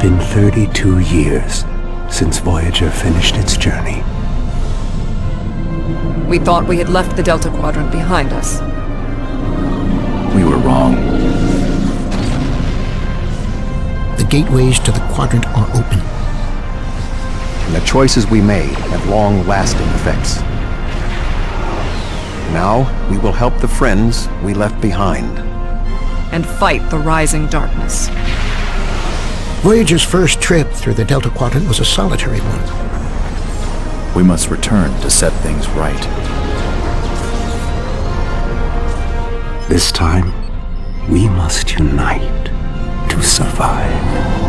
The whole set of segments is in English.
been 32 years since Voyager finished its journey. We thought we had left the Delta Quadrant behind us. We were wrong. The gateways to the quadrant are open. And the choices we made have long-lasting effects. Now, we will help the friends we left behind. And fight the rising darkness. Voyager's first trip through the Delta Quadrant was a solitary one. We must return to set things right. This time, we must unite to survive.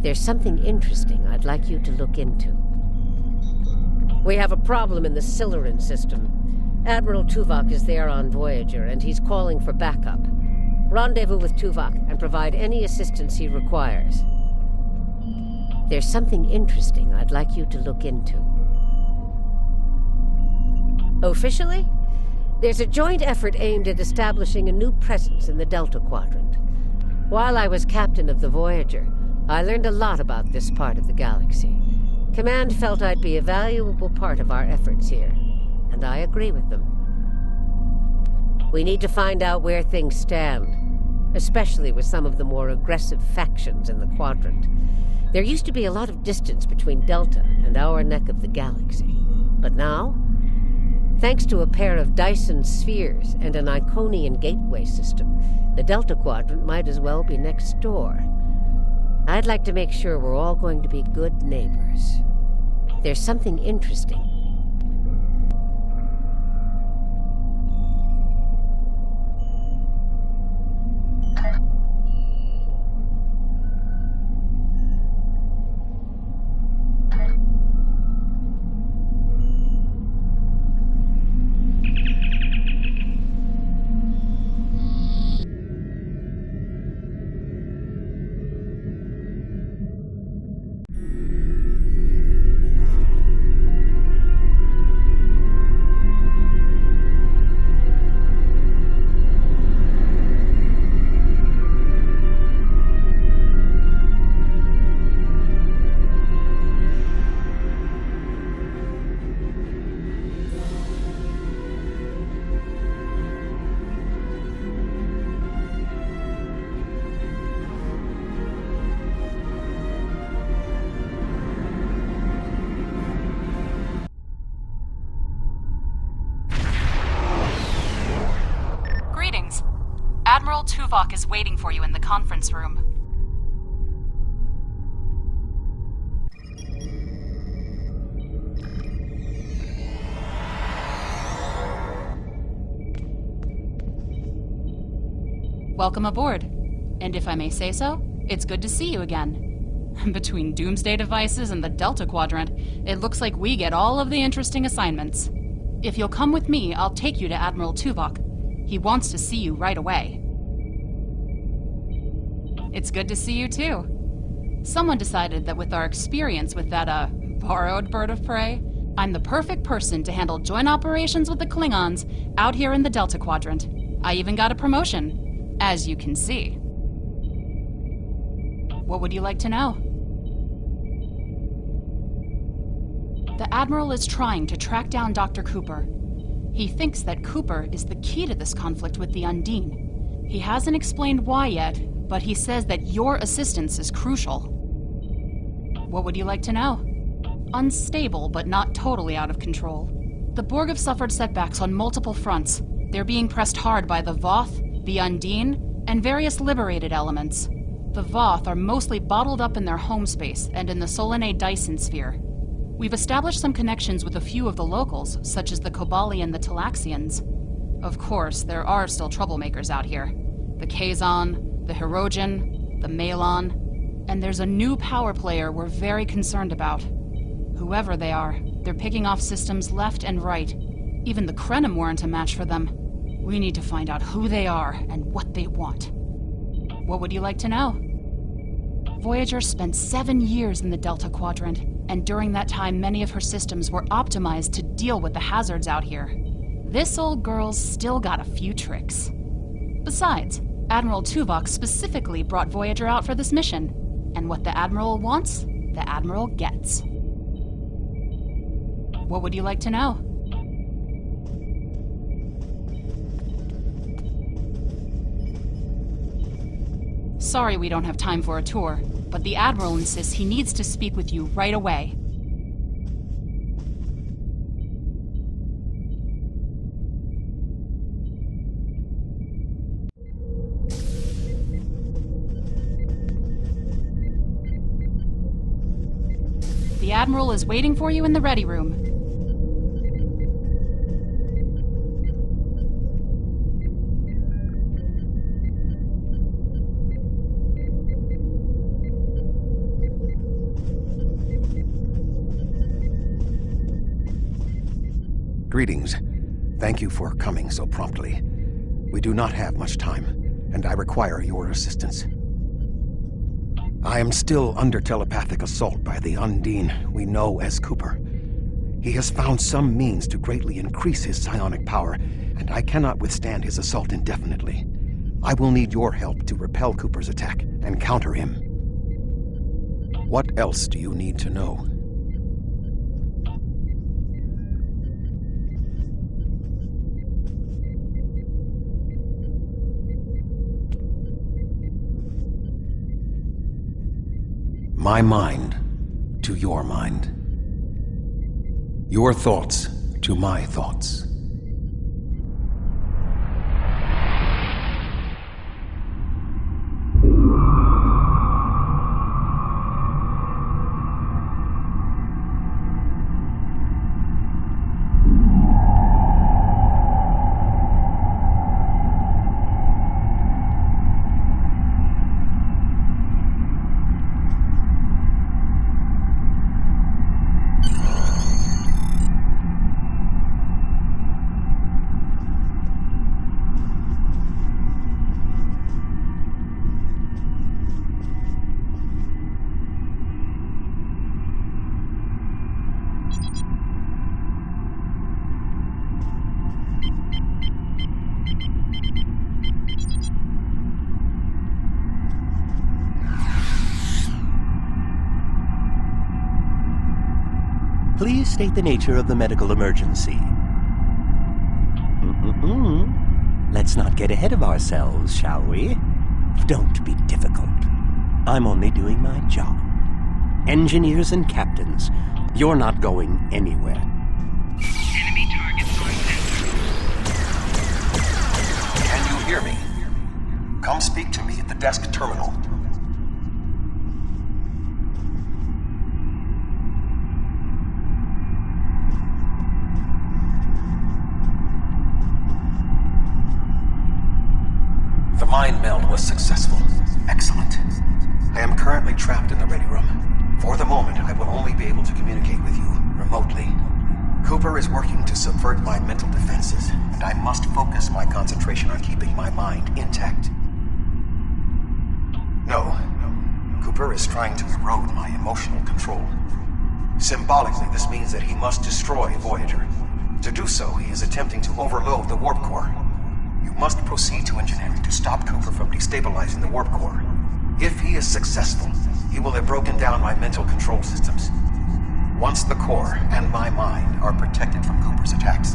There's something interesting I'd like you to look into. We have a problem in the Siluran system. Admiral Tuvok is there on Voyager, and he's calling for backup. Rendezvous with Tuvok and provide any assistance he requires. There's something interesting I'd like you to look into. Officially, there's a joint effort aimed at establishing a new presence in the Delta Quadrant. While I was captain of the Voyager, I learned a lot about this part of the galaxy. Command felt I'd be a valuable part of our efforts here, and I agree with them. We need to find out where things stand, especially with some of the more aggressive factions in the Quadrant. There used to be a lot of distance between Delta and our neck of the galaxy. But now, thanks to a pair of Dyson spheres and an Iconian gateway system, the Delta Quadrant might as well be next door. I'd like to make sure we're all going to be good neighbors. There's something interesting. Greetings. Admiral Tuvok is waiting for you in the conference room. Welcome aboard. And if I may say so, it's good to see you again. Between doomsday devices and the Delta Quadrant, it looks like we get all of the interesting assignments. If you'll come with me, I'll take you to Admiral Tuvok. He wants to see you right away. It's good to see you too. Someone decided that with our experience with that, borrowed bird of prey, I'm the perfect person to handle joint operations with the Klingons out here in the Delta Quadrant. I even got a promotion, as you can see. What would you like to know? The Admiral is trying to track down Dr. Cooper. He thinks that Cooper is the key to this conflict with the Undine. He hasn't explained why yet, but he says that your assistance is crucial. What would you like to know? Unstable, but not totally out of control. The Borg have suffered setbacks on multiple fronts. They're being pressed hard by the Voth, the Undine, and various liberated elements. The Voth are mostly bottled up in their home space and in the Solanae Dyson sphere. We've established some connections with a few of the locals, such as the Kobali and the Talaxians. Of course, there are still troublemakers out here. The Kazon, the Hirogen, the Malon, and there's a new power player we're very concerned about. Whoever they are, they're picking off systems left and right. Even the Krenim weren't a match for them. We need to find out who they are and what they want. What would you like to know? Voyager spent 7 years in the Delta Quadrant, and during that time many of her systems were optimized to deal with the hazards out here. This old girl's still got a few tricks. Besides, Admiral Tuvok specifically brought Voyager out for this mission, and what the Admiral wants, the Admiral gets. What would you like to know? Sorry we don't have time for a tour, but the Admiral insists he needs to speak with you right away. The Admiral is waiting for you in the ready room. Greetings. Thank you for coming so promptly. We do not have much time, and I require your assistance. I am still under telepathic assault by the Undine we know as Cooper. He has found some means to greatly increase his psionic power, and I cannot withstand his assault indefinitely. I will need your help to repel Cooper's attack and counter him. What else do you need to know? My mind to your mind. Your thoughts to my thoughts. Please state the nature of the medical emergency. Let's not get ahead of ourselves, shall we? Don't be difficult. I'm only doing my job. Engineers and captains, you're not going anywhere. Enemy targets on center. Can you hear me? Come speak to me at the desk terminal. The mind meld was successful. Excellent. I am currently trapped in the ready room. For the moment, I will only be able to communicate with you remotely. Cooper is working to subvert my mental defenses, and I must focus my concentration on keeping my mind intact. No. Cooper is trying to erode my emotional control. Symbolically, this means that he must destroy Voyager. To do so, he is attempting to overload the warp core. You must proceed to engineering to stop Cooper from destabilizing the warp core. If he is successful, he will have broken down my mental control systems. Once the core and my mind are protected from Cooper's attacks,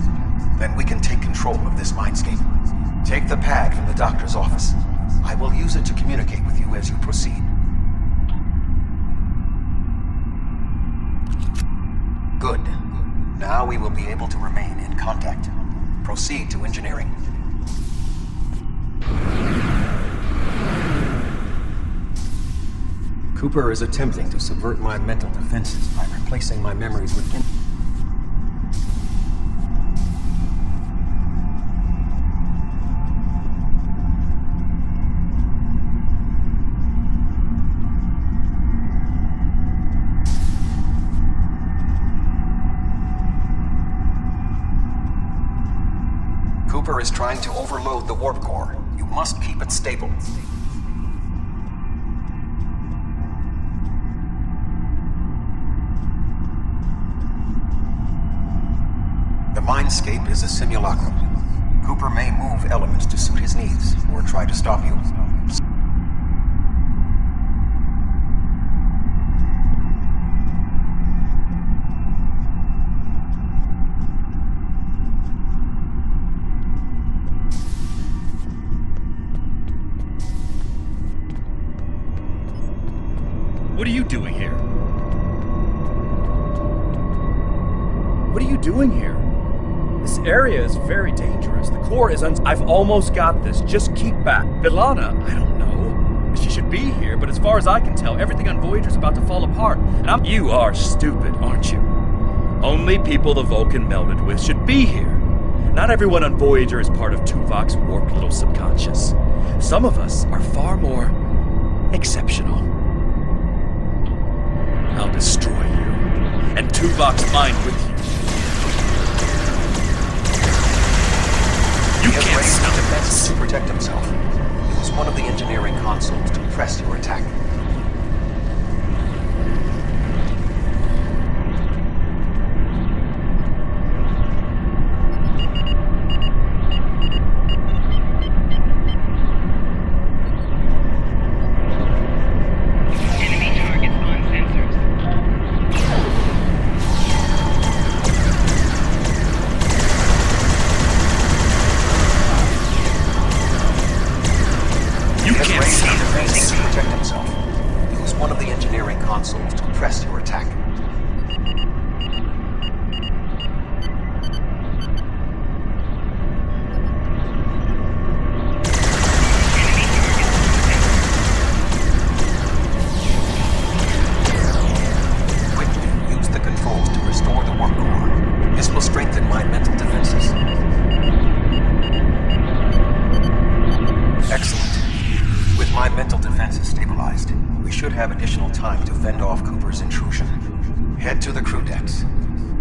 then we can take control of this mindscape. Take the pad from the doctor's office. I will use it to communicate with you as you proceed. Good. Now we will be able to remain in contact. Proceed to engineering. Cooper is attempting to subvert my mental defenses by replacing my memories with... Cooper is trying to overload the warp core. You must keep it stable. The Mindscape is a simulacrum. Cooper may move elements to suit his needs, or try to stop you. What are you doing here? What are you doing here? This area is very dangerous. The core is I've almost got this. Just keep back. Ilana, I don't know. She should be here, but as far as I can tell, everything on Voyager's about to fall apart. And You are stupid, aren't you? Only people the Vulcan melded with should be here. Not everyone on Voyager is part of Tuvok's warped little subconscious. Some of us are far more exceptional. I'll destroy you, and Tuvok's mind with you. You can't stop defenses to protect himself. Use one of the engineering consoles to press your attack. Enemy targets on center. commence your attack. Quickly use the controls to restore the warp core. This will strengthen my mental defenses. Excellent. With my mental defenses stabilized, we should have additional time to fend off Cooper's intrusion. Head to the crew decks.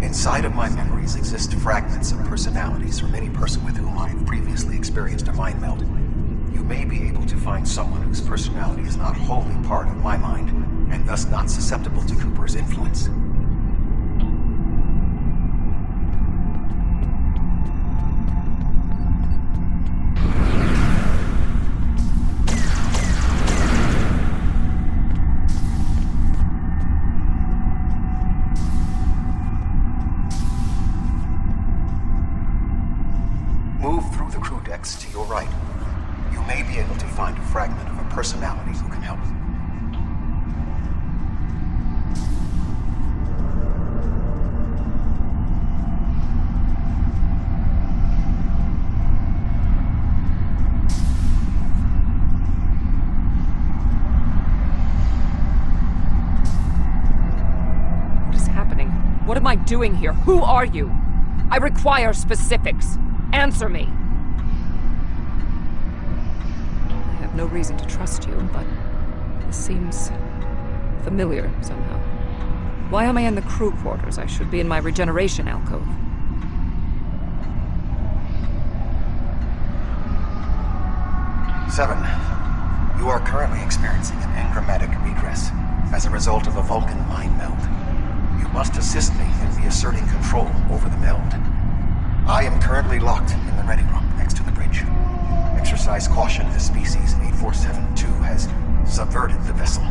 Inside of my memories exist fragments of personalities from any person with whom I have previously experienced a mind meld. You may be able to find someone whose personality is not wholly part of my mind, and thus not susceptible to Cooper's influence. Move through the crew decks to your right. You may be able to find a fragment of a personality who can help. What is happening? What am I doing here? Who are you? I require specifics. Answer me! I have no reason to trust you, but this seems familiar somehow. Why am I in the crew quarters? I should be in my regeneration alcove. Seven, you are currently experiencing an engrammatic regress as a result of a Vulcan mind meld. You must assist me in reasserting control over the meld. I am currently locked in the ready room next to the bridge. Exercise caution as species 8472 has subverted the vessel.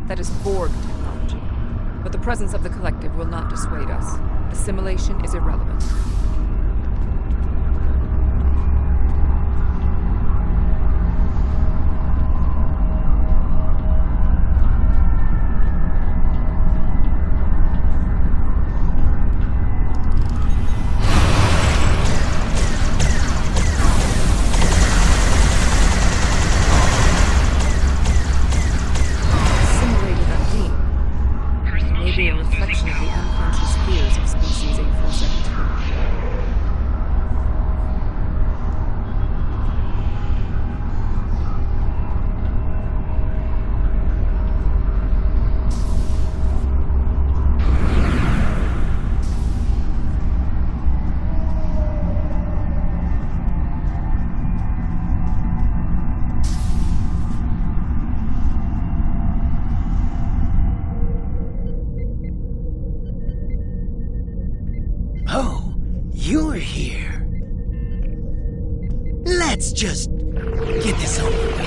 That is Borg technology. But the presence of the Collective will not dissuade us. Assimilation is irrelevant. Oh, you're here. Let's just get this over with.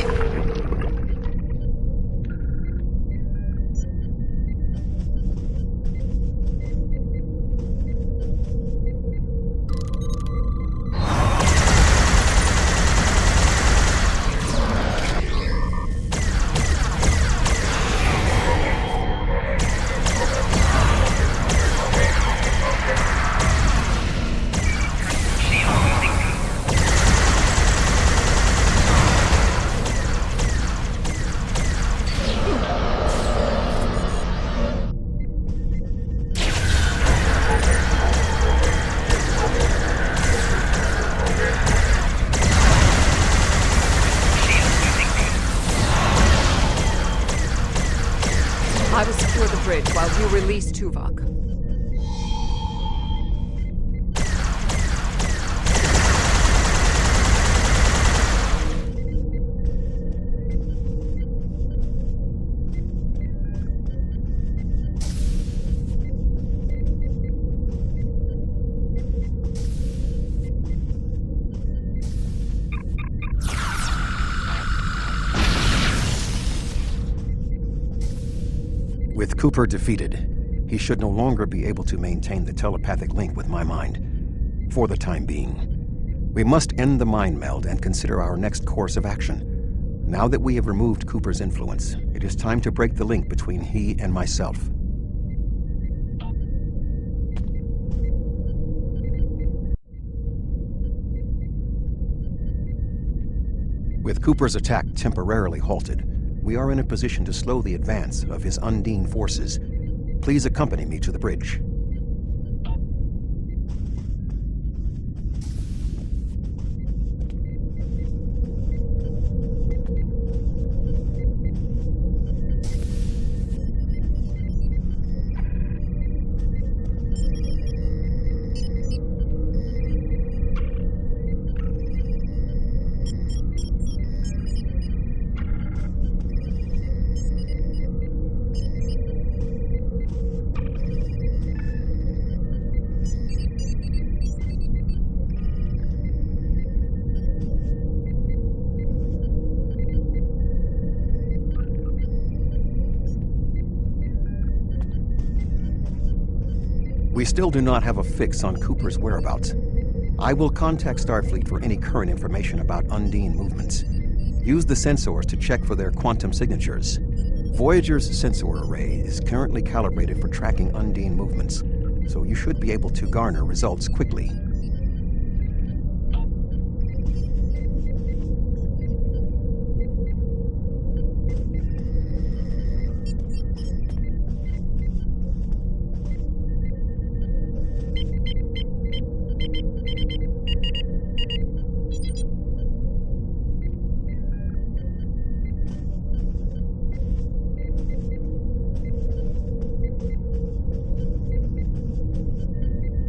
I will secure the bridge while you release Tuvok. With Cooper defeated, he should no longer be able to maintain the telepathic link with my mind, for the time being. We must end the mind meld and consider our next course of action. Now that we have removed Cooper's influence, it is time to break the link between he and myself. With Cooper's attack temporarily halted, we are in a position to slow the advance of his Undine forces. Please accompany me to the bridge. We still do not have a fix on Cooper's whereabouts. I will contact Starfleet for any current information about Undine movements. Use the sensors to check for their quantum signatures. Voyager's sensor array is currently calibrated for tracking Undine movements, so you should be able to garner results quickly.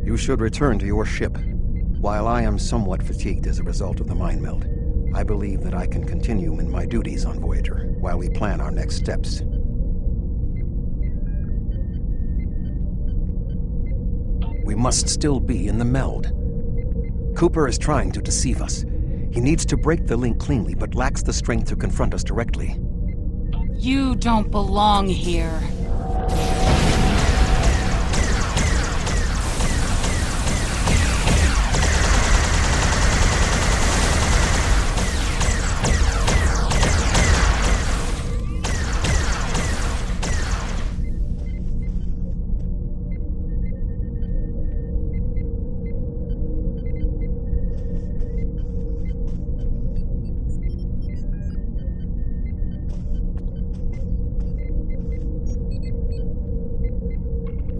You should return to your ship. While I am somewhat fatigued as a result of the mind meld, I believe that I can continue in my duties on Voyager while we plan our next steps. We must still be in the meld. Cooper is trying to deceive us. He needs to break the link cleanly, but lacks the strength to confront us directly. You don't belong here.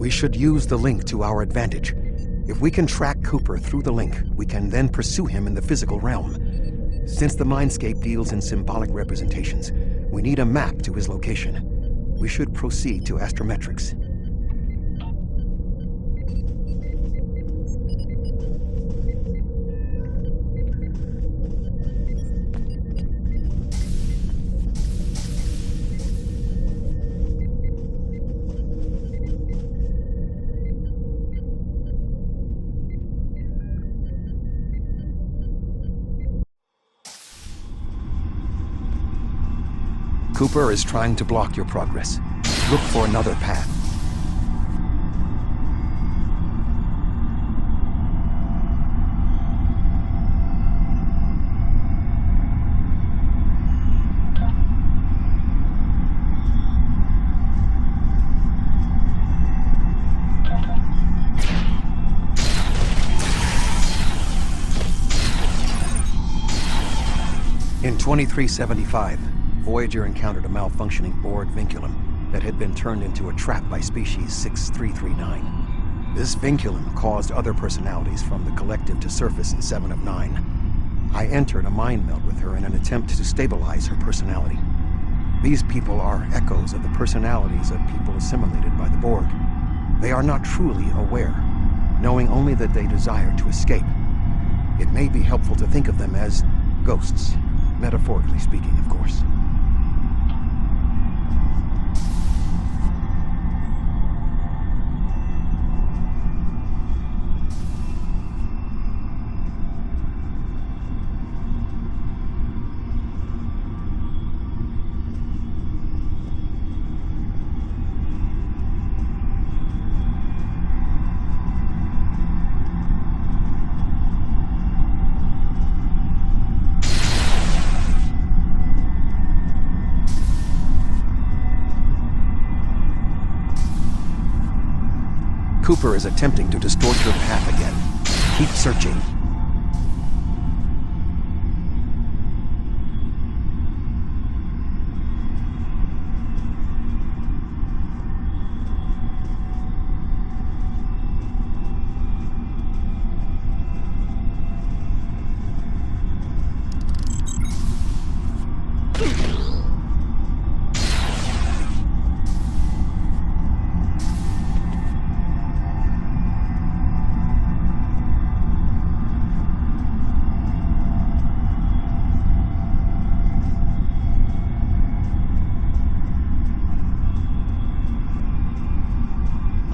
We should use the link to our advantage. If we can track Cooper through the link, we can then pursue him in the physical realm. Since the Mindscape deals in symbolic representations, we need a map to his location. We should proceed to astrometrics. Cooper is trying to block your progress. Look for another path. In 2375, Voyager encountered a malfunctioning Borg vinculum that had been turned into a trap by species 6339. This vinculum caused other personalities from the collective to surface in 7 of 9. I entered a mind meld with her in an attempt to stabilize her personality. These people are echoes of the personalities of people assimilated by the Borg. They are not truly aware, knowing only that they desire to escape. It may be helpful to think of them as ghosts, metaphorically speaking, of course. Cooper is attempting to distort your path again. Keep searching.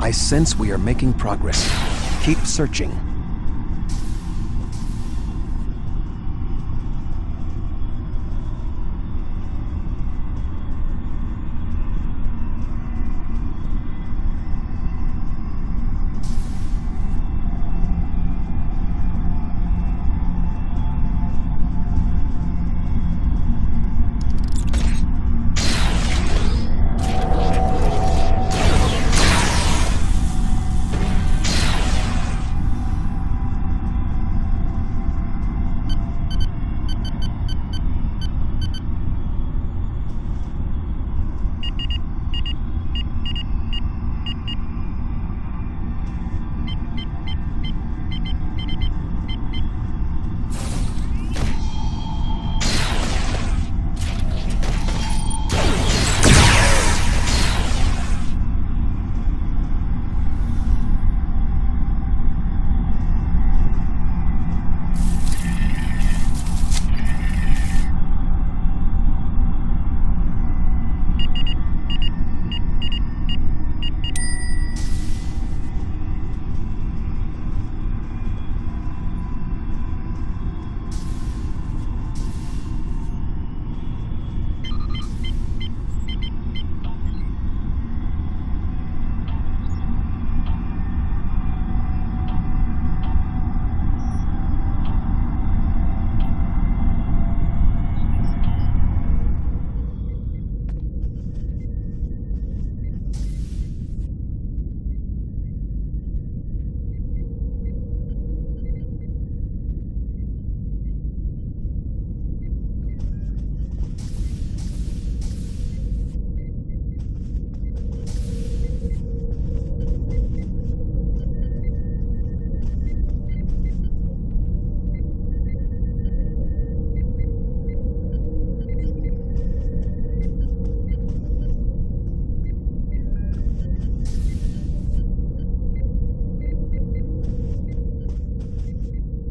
I sense we are making progress. Keep searching.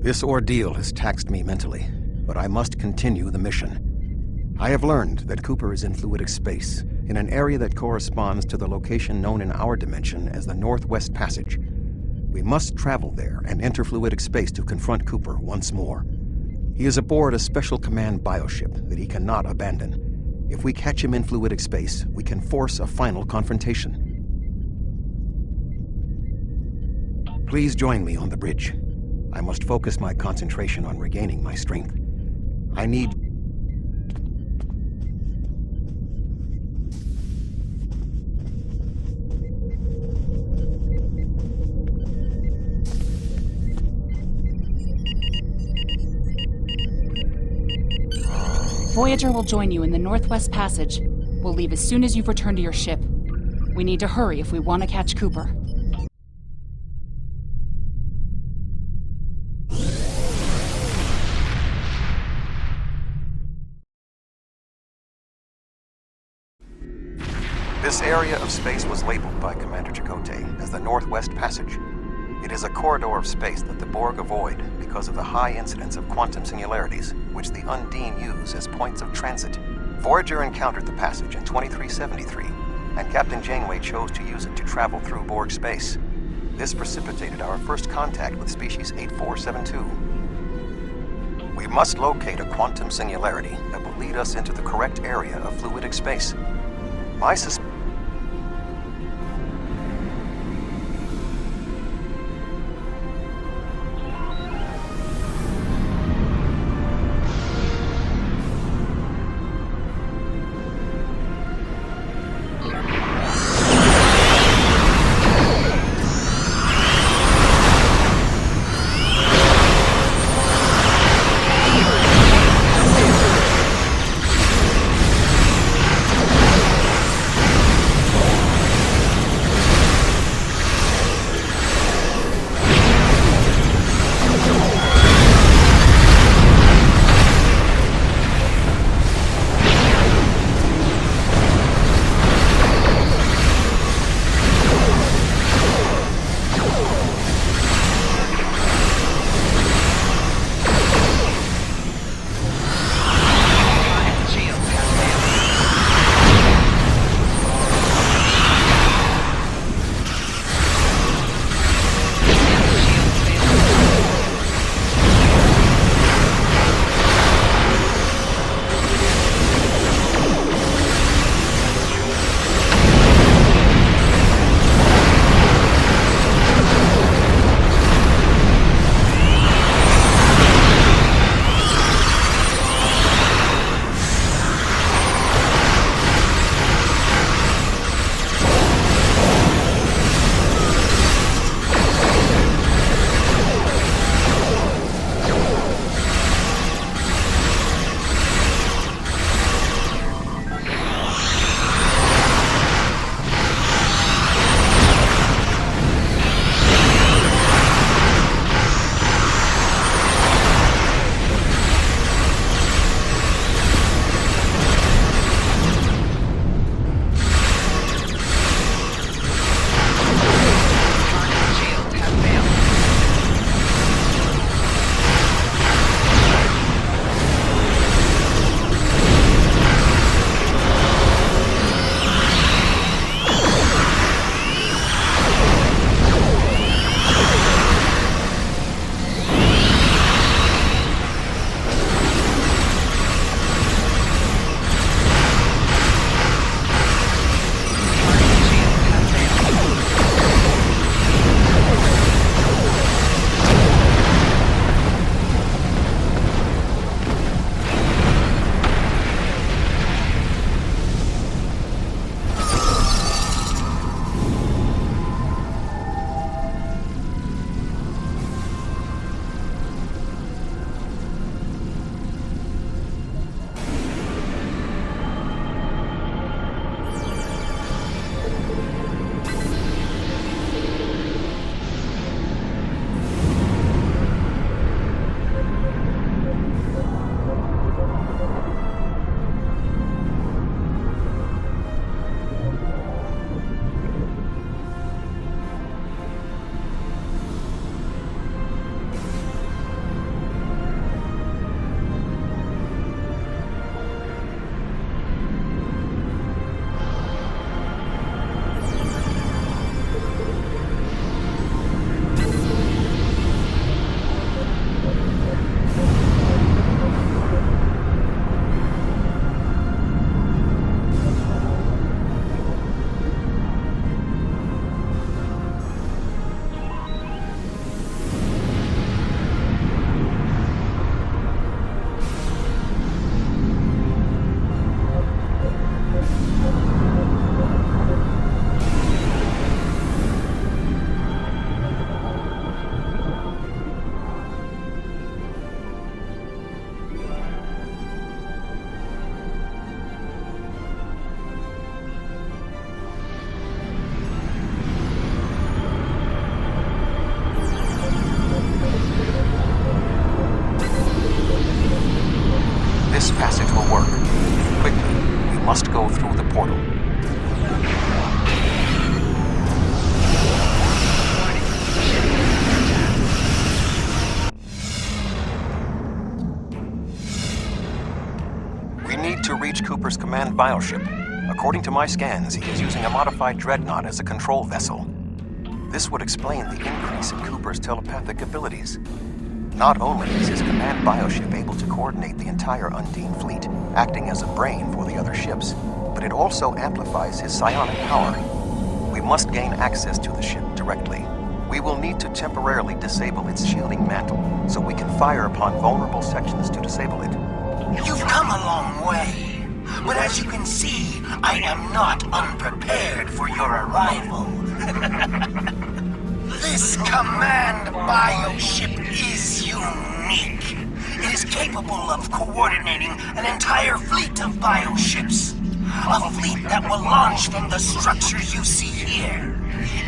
This ordeal has taxed me mentally, but I must continue the mission. I have learned that Cooper is in fluidic space, in an area that corresponds to the location known in our dimension as the Northwest Passage. We must travel there and enter fluidic space to confront Cooper once more. He is aboard a special command bioship that he cannot abandon. If we catch him in fluidic space, we can force a final confrontation. Please join me on the bridge. I must focus my concentration on regaining my strength. I need... Voyager will join you in the Northwest Passage. We'll leave as soon as you've returned to your ship. We need to hurry if we want to catch Cooper. This area of space was labeled by Commander Chakotay as the Northwest Passage. It is a corridor of space that the Borg avoid because of the high incidence of quantum singularities, which the Undine use as points of transit. Voyager encountered the passage in 2373, and Captain Janeway chose to use it to travel through Borg space. This precipitated our first contact with species 8472. We must locate a quantum singularity that will lead us into the correct area of fluidic space. My suspicion... this passage will work. Quickly, we must go through the portal. We need to reach Cooper's command bioship. According to my scans, he is using a modified dreadnought as a control vessel. This would explain the increase in Cooper's telepathic abilities. Not only is his command bioship able to coordinate the entire Undine fleet, acting as a brain for the other ships, but it also amplifies his psionic power. We must gain access to the ship directly. We will need to temporarily disable its shielding mantle, so we can fire upon vulnerable sections to disable it. You've come a long way, but as you can see, I am not unprepared for your arrival. This command bioship is unique. It is capable of coordinating an entire fleet of bioships. A fleet that will launch from the structures you see here.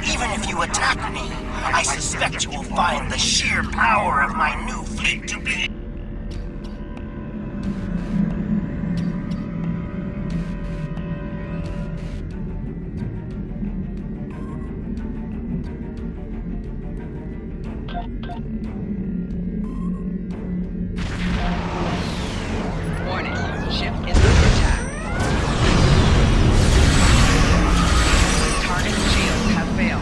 Even if you attack me, I suspect you will find the sheer power of my new fleet to be... Warning. Ship is under attack. Target shields have failed.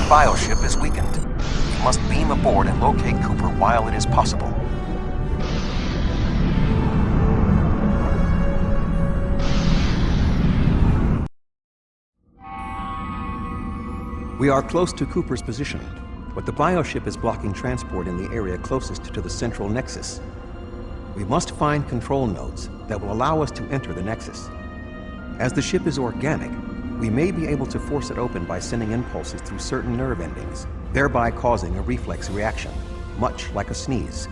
Bioship is weakened. We must beam aboard and locate Cooper while it is possible. We are close to Cooper's position, but the bioship is blocking transport in the area closest to the central nexus. We must find control nodes that will allow us to enter the nexus. As the ship is organic, we may be able to force it open by sending impulses through certain nerve endings, thereby causing a reflex reaction, much like a sneeze.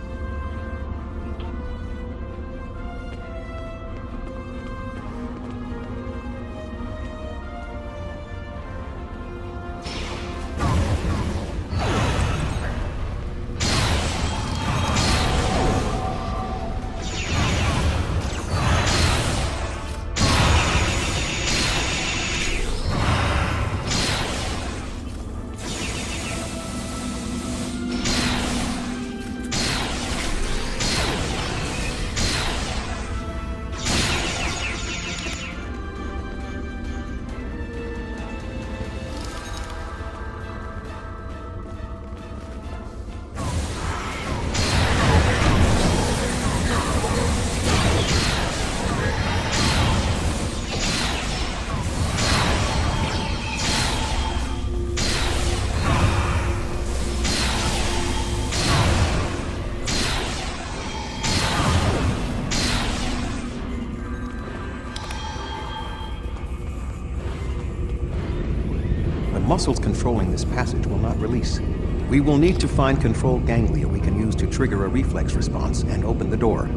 muscles controlling this passage will not release. We will need to find control ganglia we can use to trigger a reflex response and open the door.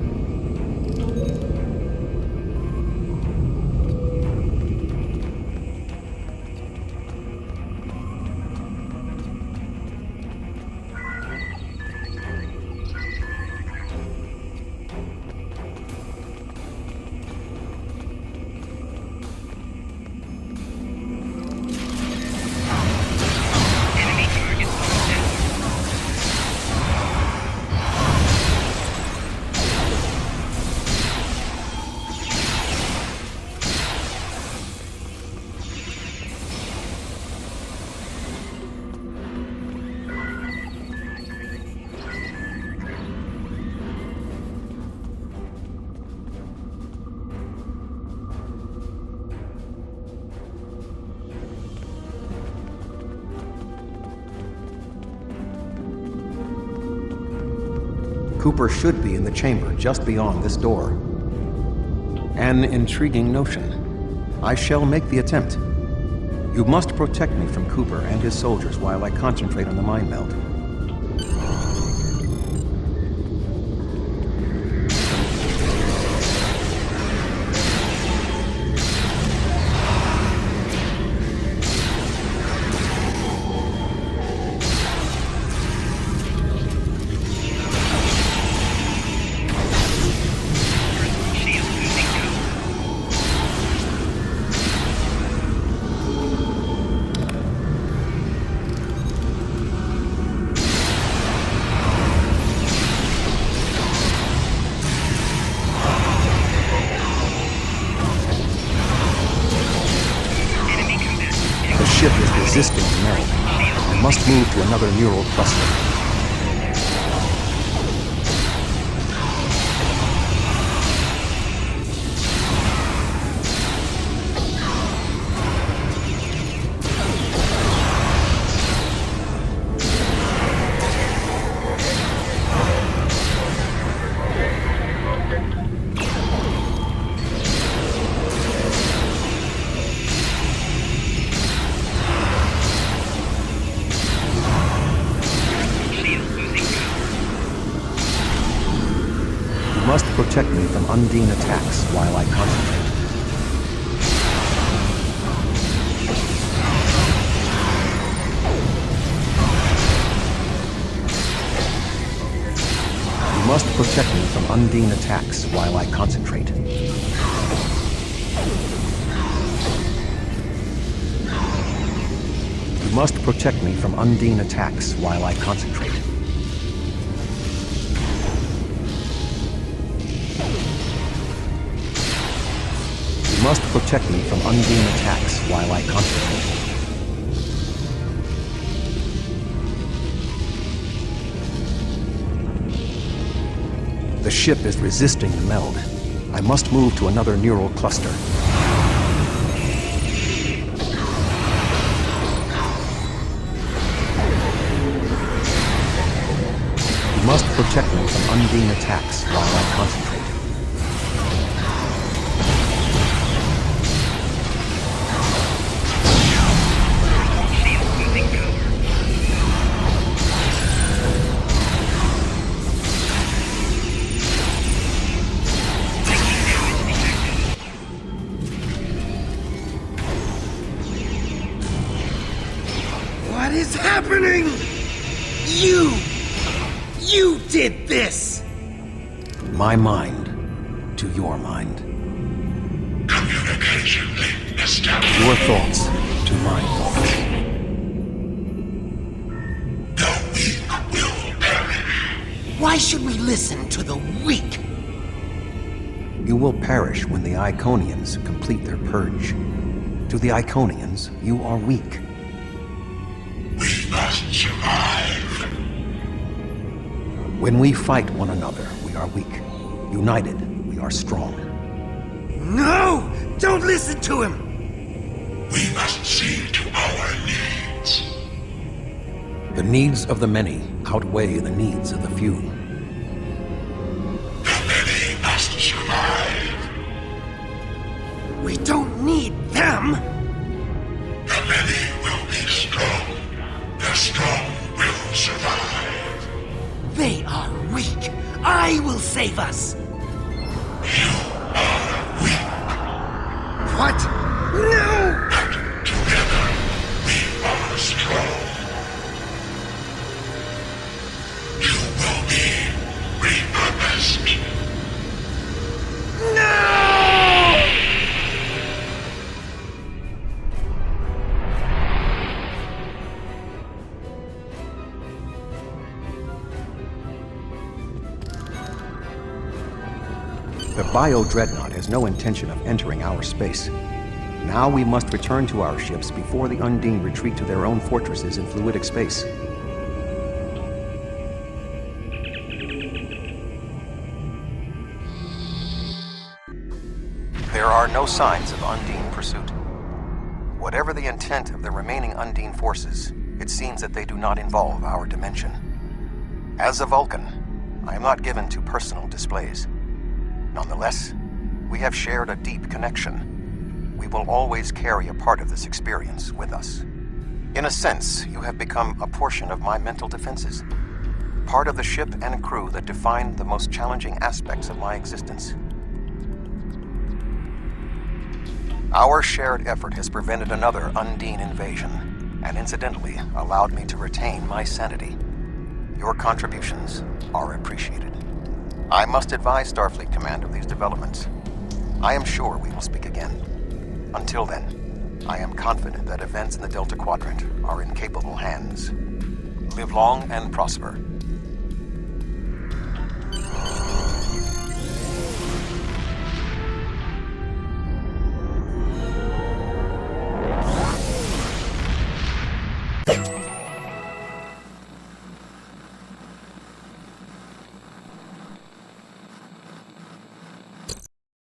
Cooper should be in the chamber just beyond this door. An intriguing notion. I shall make the attempt. You must protect me from Cooper and his soldiers while I concentrate on the mind meld. Ship is resisting the meld. I must move to another neural cluster. You must protect me from Undine attacks while I concentrate. You must protect me from Undine attacks while I concentrate. You must protect me from Undine attacks while I concentrate. You must protect me from Undine attacks while I concentrate. The ship is resisting the meld. I must move to another neural cluster. You must protect me from Undine attacks while I concentrate. What is happening? You did this! My mind to your mind. Communication link established. Your thoughts to my thoughts. The weak will perish. Why should we listen to the weak? You will perish when the Iconians complete their purge. To the Iconians, you are weak. We must survive. When we fight one another, we are weak. United, we are strong. No! Don't listen to him! We must see to our needs. The needs of the many outweigh the needs of the few. The many must survive. We don't need them! The many will be will save us. What? No! Together, we are strong. You will be repurposed. The Bio-Dreadnought has no intention of entering our space. Now we must return to our ships before the Undine retreat to their own fortresses in fluidic space. There are no signs of Undine pursuit. Whatever the intent of the remaining Undine forces, it seems that they do not involve our dimension. As a Vulcan, I am not given to personal displays. Nonetheless, we have shared a deep connection. We will always carry a part of this experience with us. In a sense, you have become a portion of my mental defenses. Part of the ship and crew that define the most challenging aspects of my existence. Our shared effort has prevented another Undine invasion, and incidentally allowed me to retain my sanity. Your contributions are appreciated. I must advise Starfleet Command of these developments. I am sure we will speak again. Until then, I am confident that events in the Delta Quadrant are in capable hands. Live long and prosper.